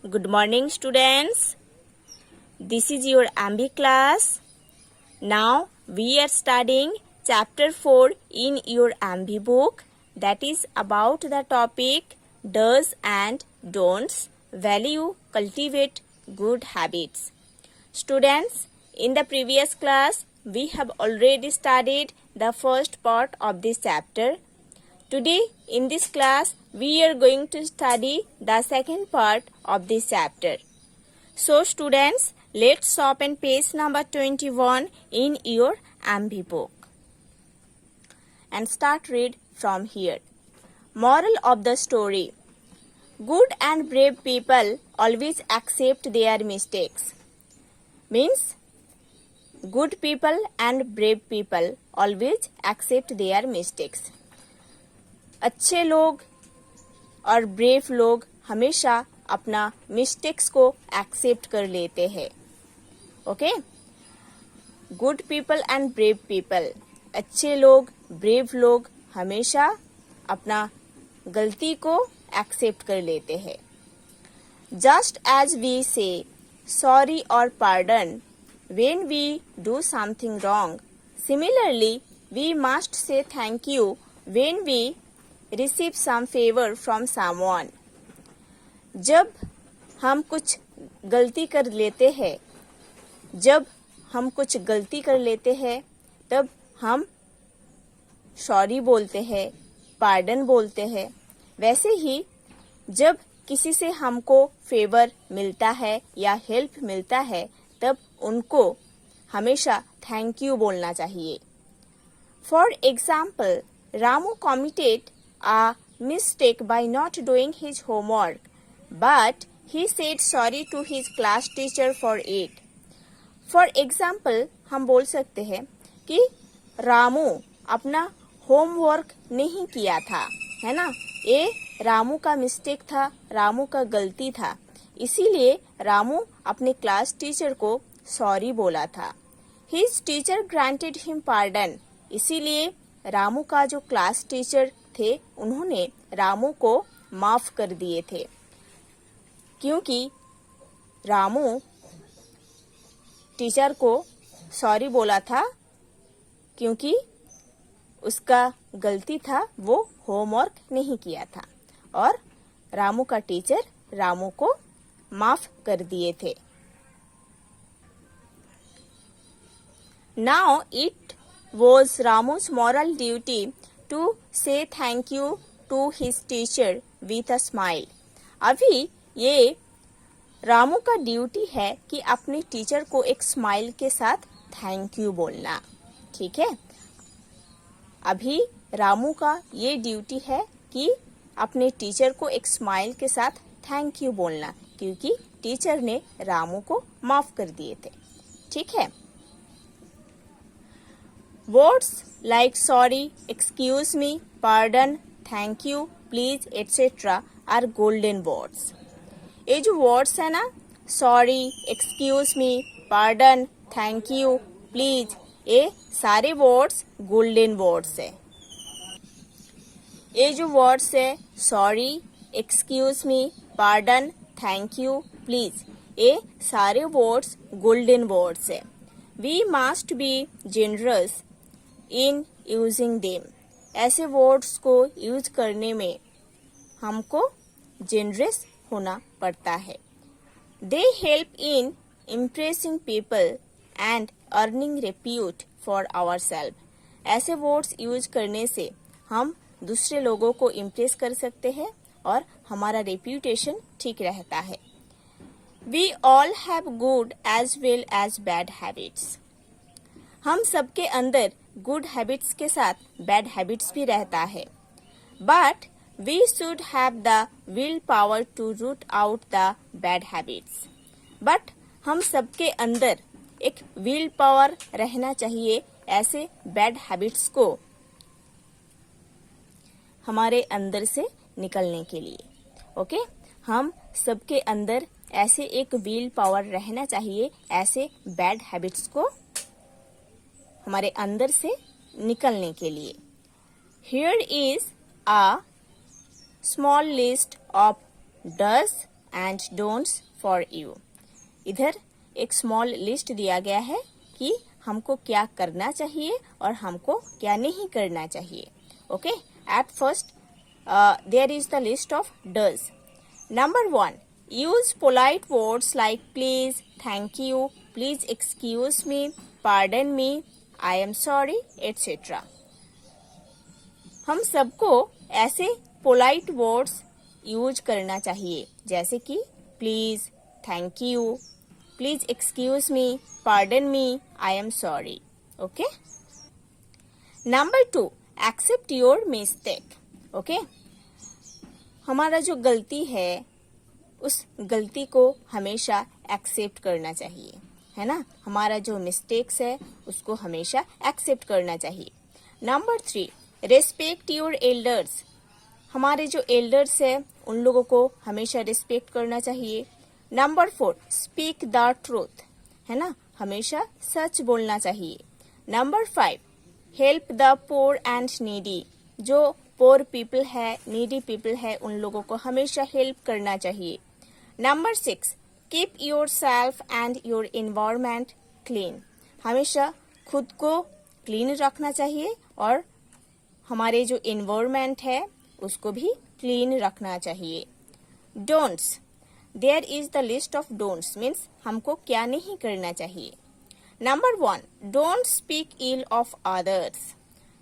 Good morning, students. This is your MB class. Now we are studying chapter 4 in your MB book, that is about the topic does and don'ts, value, cultivate good habits. Students, in the previous class we have already studied the first part of this chapter. Today in this class we are going to study the second part of this chapter. So students, let's open page number 21 in your MB book and start read from here. Moral of the story: good and brave people always accept their mistakes. Means good people and brave people always accept their mistakes. अच्छे लोग और brave लोग हमेशा अपना mistakes को accept कर लेते हैं. Okay, good people and brave people, अच्छे लोग ब्रेव लोग हमेशा अपना गलती को एक्सेप्ट कर लेते हैं. Just as we say sorry और pardon when we do something wrong, similarly we must say thank you when we receive some favor from someone. जब हम कुछ गलती कर लेते हैं, तब हम सॉरी बोलते हैं, पार्डन बोलते हैं. वैसे ही जब किसी से हमको फेवर मिलता है या हेल्प मिलता है, तब उनको हमेशा थैंक यू बोलना चाहिए. For example, Ramu committed a mistake by not doing his homework, but he said sorry to his class teacher for it. For example, हम बोल सकते हैं कि रामू अपना होमवर्क नहीं किया था, है ना. ये रामू का मिस्टेक था, रामू का गलती था, इसीलिए रामू अपने क्लास टीचर को सॉरी बोला था. His teacher granted him pardon, इसीलिए रामू का जो क्लास टीचर थे उन्होंने रामू को माफ कर दिए थे, क्योंकि रामू टीचर को सॉरी बोला था, क्योंकि उसका गलती था, वो होमवर्क नहीं किया था और रामू का टीचर रामू को माफ कर दिए थे. Now it was Ramu's moral duty to say thank you to his teacher with a smile. अभी ये रामू का ड्यूटी है कि अपने टीचर को एक स्माइल के साथ थैंक यू बोलना. ठीक है, अभी रामू का ये ड्यूटी है कि अपने टीचर को एक स्माइल के साथ थैंक यू बोलना, क्योंकि टीचर ने रामू को माफ कर दिए थे. ठीक है. Words like sorry, excuse me, pardon, thank you, please, etc. are golden words. ये जो words है ना, sorry, excuse me, pardon, thank you, please, ये सारे words golden words है. ये जो words है sorry, excuse me, pardon, thank you, please, ये सारे words golden words है. We must be generous in using them. ऐसे वर्ड्स को यूज करने में हमको जेनरस होना पड़ता है. They help in impressing people and earning repute for ourselves. ऐसे वर्ड्स यूज करने से हम दूसरे लोगों को इम्प्रेस कर सकते हैं और हमारा रेप्यूटेशन ठीक रहता है. We all have good as well as bad habits. हम सबके अंदर गुड हैबिट्स के साथ बैड हैबिट्स भी रहता है. But we should have the will power to root out the bad habits. But हम सबके अंदर एक विल पावर रहना चाहिए ऐसे बैड हैबिट्स को हमारे अंदर से निकलने के लिए. ओके, हम सबके अंदर ऐसे एक विल पावर रहना चाहिए ऐसे बैड हैबिट्स को हमारे अंदर से निकलने के लिए. Here is a small list of do's and don'ts for you. इधर एक स्मॉल लिस्ट दिया गया है कि हमको क्या करना चाहिए और हमको क्या नहीं करना चाहिए. Okay, at first there is the list of does. Number 1, use polite words like please, thank you, please excuse me, pardon me, I am sorry, etc. हम सबको ऐसे पोलाइट वर्ड्स यूज करना चाहिए जैसे कि please, thank you, please excuse me, pardon me, I am sorry. Okay. Number 2, accept your mistake. Okay. हमारा जो गलती है उस गलती को हमेशा एक्सेप्ट करना चाहिए, है ना. हमारा जो मिस्टेक्स है उसको हमेशा एक्सेप्ट करना चाहिए. Number 3, respect your elders. हमारे जो एल्डर्स है उन लोगों को हमेशा रिस्पेक्ट करना चाहिए. नंबर 4, स्पीक द ट्रूथ, है ना. हमेशा सच बोलना चाहिए. Number 5, help the poor and needy. जो पोर पीपल है, नीडी पीपल है, उन लोगों को हमेशा हेल्प करना चाहिए. Number 6, keep yourself and your environment clean. हमेशा खुद को क्लीन रखना चाहिए और हमारे जो एनवायरमेंट है उसको भी क्लीन रखना चाहिए. Don'ts, there is the list of don'ts, means हमको क्या नहीं करना चाहिए. Number 1, don't speak ill of others.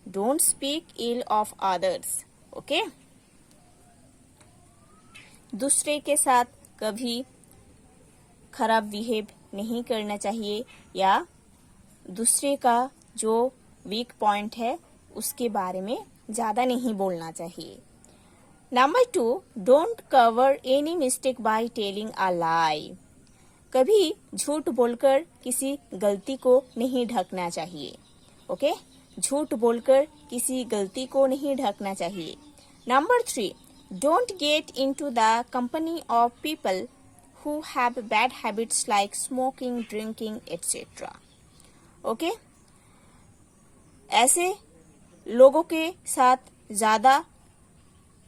Don't speak ill of others. Okay. दूसरे के साथ कभी खराब बिहेव नहीं करना चाहिए या दूसरे का जो वीक पॉइंट है उसके बारे में ज्यादा नहीं बोलना चाहिए. Number 2, don't cover any mistake by telling a lie. कभी झूठ बोलकर किसी गलती को नहीं ढकना चाहिए. ओके. झूठ बोलकर किसी गलती को नहीं ढकना चाहिए. Number 3, don't get into the company of people who have bad habits like smoking, drinking, etcetera. Okay. ऐसे लोगों के साथ ज्यादा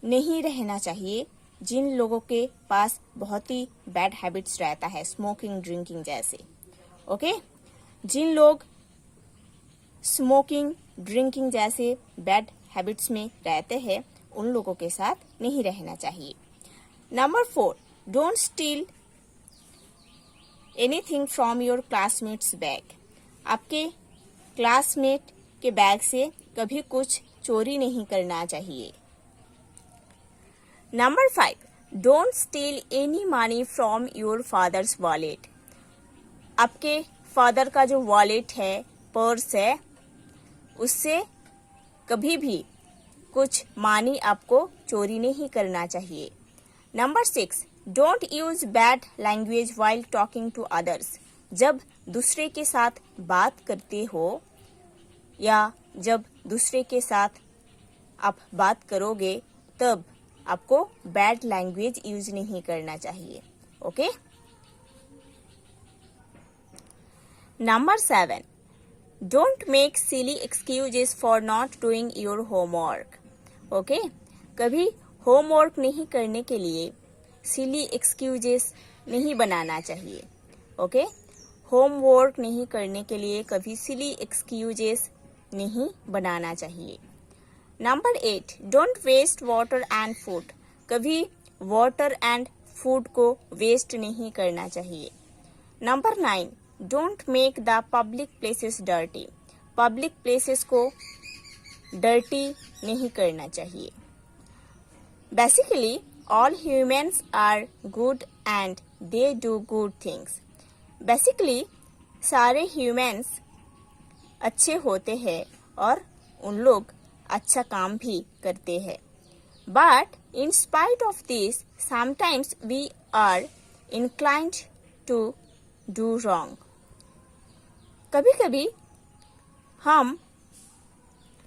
नहीं रहना चाहिए जिन लोगों के पास बहुत ही बैड हैबिट्स रहता है, स्मोकिंग, ड्रिंकिंग जैसे. ओके. जिन लोग स्मोकिंग, ड्रिंकिंग जैसे बैड हैबिट्स में रहते हैं उन लोगों के साथ नहीं रहना चाहिए. Number 4, don't steel anything from your classmates bag. आपके क्लासमेट के बैग से कभी कुछ चोरी नहीं करना चाहिए. Number 5, don't steel any money from your fathers wallet. आपके फादर का जो वॉलेट है, पर्स है, उससे कभी भी कुछ मनी आपको चोरी नहीं करना चाहिए. Number 6, don't use bad language while talking to others. जब दूसरे के साथ बात करते हो या जब दूसरे के साथ आप बात करोगे तब आपको बैड लैंग्वेज यूज नहीं करना चाहिए. Okay. Number 7, don't make silly excuses for not doing your homework. Okay. कभी होमवर्क नहीं करने के लिए सिली एक्सक्यूजेस नहीं बनाना चाहिए. ओके. होमवर्क नहीं करने के लिए कभी सिली एक्सक्यूजेस नहीं बनाना चाहिए. Number 8, don't waste water and food. कभी वाटर एंड फूड को वेस्ट नहीं करना चाहिए. Number 9, don't make the public places dirty. Public places को डर्टी नहीं करना चाहिए. Basically all humans are good and they do good things. Basically सारे ह्यूमंस अच्छे होते हैं और उन लोग अच्छा काम भी करते हैं. But in spite of this sometimes we are inclined to do wrong. कभी कभी हम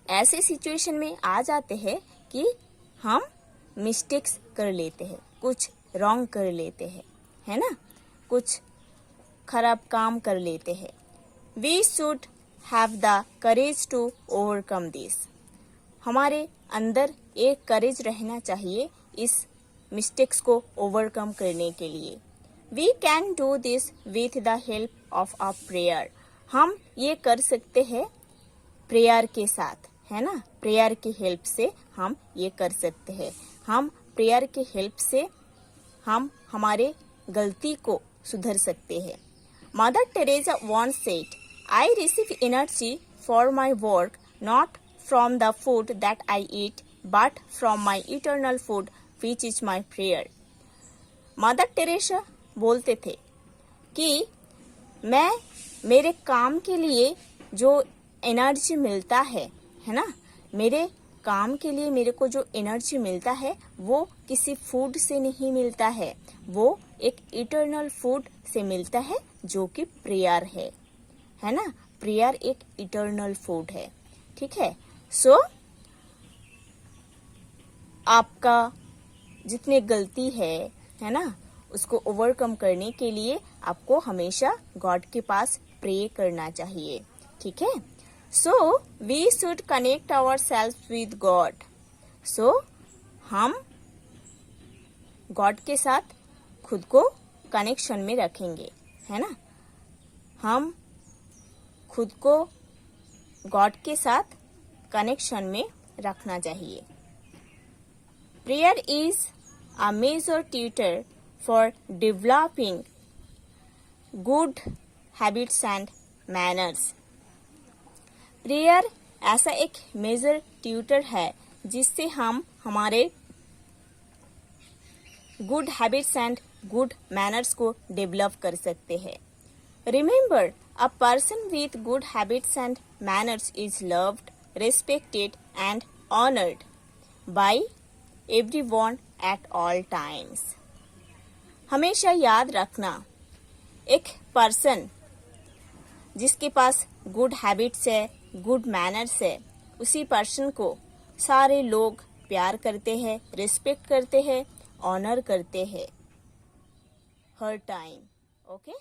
ऐसे सिचुएशन में आ जाते हैं कि हम मिस्टेक्स कर लेते हैं, कुछ रॉन्ग कर लेते हैं, है ना, कुछ खराब काम कर लेते हैं. We should have the courage to overcome this. हमारे अंदर एक करेज रहना चाहिए इस मिस्टेक्स को ओवरकम करने के लिए। We can do this with the help of a prayer. हम ये कर सकते हैं प्रेयर के साथ, है ना। प्रेयर की हेल्प से हम ये कर सकते हैं। हम प्रेयर के हेल्प से हम हमारे गलती को सुधर सकते हैं। Mother Teresa once said, I receive energy for my work not from the food that I eat but from my eternal food which is my prayer. Mother Teresa बोलते थे कि मैं मेरे काम के लिए जो एनर्जी मिलता है ना, मेरे काम के लिए मेरे को जो एनर्जी मिलता है वो किसी फूड से नहीं मिलता है, वो एक इटर्नल फूड से मिलता है जो कि प्रेयर है ना। प्रेयर एक इटर्नल फूड है, ठीक है। सो आपका जितनी गलती है ना, उसको ओवरकम करने के लिए आपको हमेशा गॉड के पास प्रे करना चाहिए, ठीक है। So we should connect our self with God. So हम गॉड के साथ खुद को कनेक्शन में रखेंगे, है ना। हम खुद को गॉड के साथ कनेक्शन में रखना चाहिए। Prayer is a major tutor for developing good habits and manners. Prayer ऐसा एक मेजर ट्यूटर है जिससे हम हमारे good habits and good manners को डेवलप कर सकते हैं। Remember, a person with good habits and manners is loved, respected and honoured by everyone at all times. हमेशा याद रखना, एक पर्सन जिसके पास गुड हैबिट्स है, गुड मैनर्स है, उसी पर्सन को सारे लोग प्यार करते हैं, रिस्पेक्ट करते हैं, ऑनर करते हैं हर टाइम। ओके।